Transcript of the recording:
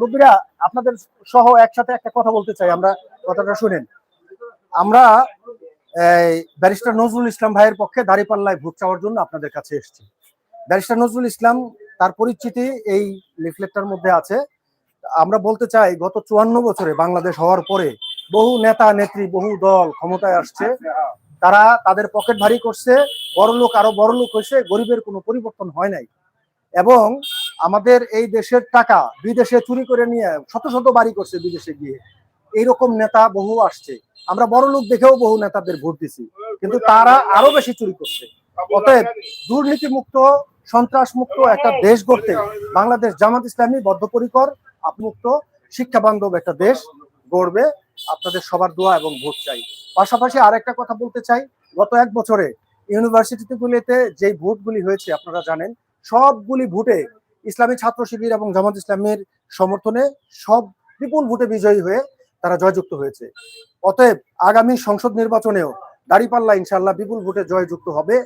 মুরব্বীরা, আপনাদের সহ একসাথে একটা কথা বলতে চাই। আমরা কথাটা শুনেন। আমরা এই ব্যারিস্টার নজরুল ইসলাম ভাইয়ের পক্ষে দাঁড়িপাল্লায় ভোট চাওয়ার জন্য আপনাদের কাছে এসেছি। ব্যারিস্টার নজরুল ইসলাম, তার পরিচিতি এই লিফলেটটার মধ্যে আছে। আমরা বলতে চাই, গত 54 বছরে বাংলাদেশ হওয়ার পরে বহু নেতা নেত্রী, বহু দল ক্ষমতায় আসছে, তারা তাদের পকেট ভারী করছে, বড়লোক আরো বড়লোক হয়েছে, গরিবের কোনো পরিবর্তন হয় নাই। এবং আমাদের এই দেশের টাকা বিদেশে চুরি করে নিয়ে শত শত বাড়ি করছে বিদেশে গিয়ে। এইরকম নেতা বহু আসছে। আমরা বড় লোক দেখেও বহু নেতাদের ভোট দিছি, কিন্তু তারা আরো বেশি চুরি করছে। অতএব দুর্নীতি মুক্ত, সন্ত্রাস মুক্ত একটা দেশ গড়তে বাংলাদেশ জামাত ইসলামী বদ্ধপরিকর। মুক্ত, শিক্ষা বান্ধব একটা দেশ গড়বে। আপনাদের সবার দোয়া এবং ভোট চাই। পাশাপাশি আরেকটা কথা বলতে চাই, গত 1 বছরে ইউনিভার্সিটিগুলিতে যে ভোটগুলি হয়েছে আপনারা জানেন, সবগুলি ভোটে ইসলামী ছাত্র শিবির এবং জামাত ইসলামের সমর্থনে সব বিপুল ভোটে বিজয়ী হয়ে তারা জয়যুক্ত হয়েছে। অতএব আগামী সংসদ নির্বাচনেও দাঁড়িপাল্লা ইনশাআল্লাহ বিপুল ভোটে জয়যুক্ত হবে।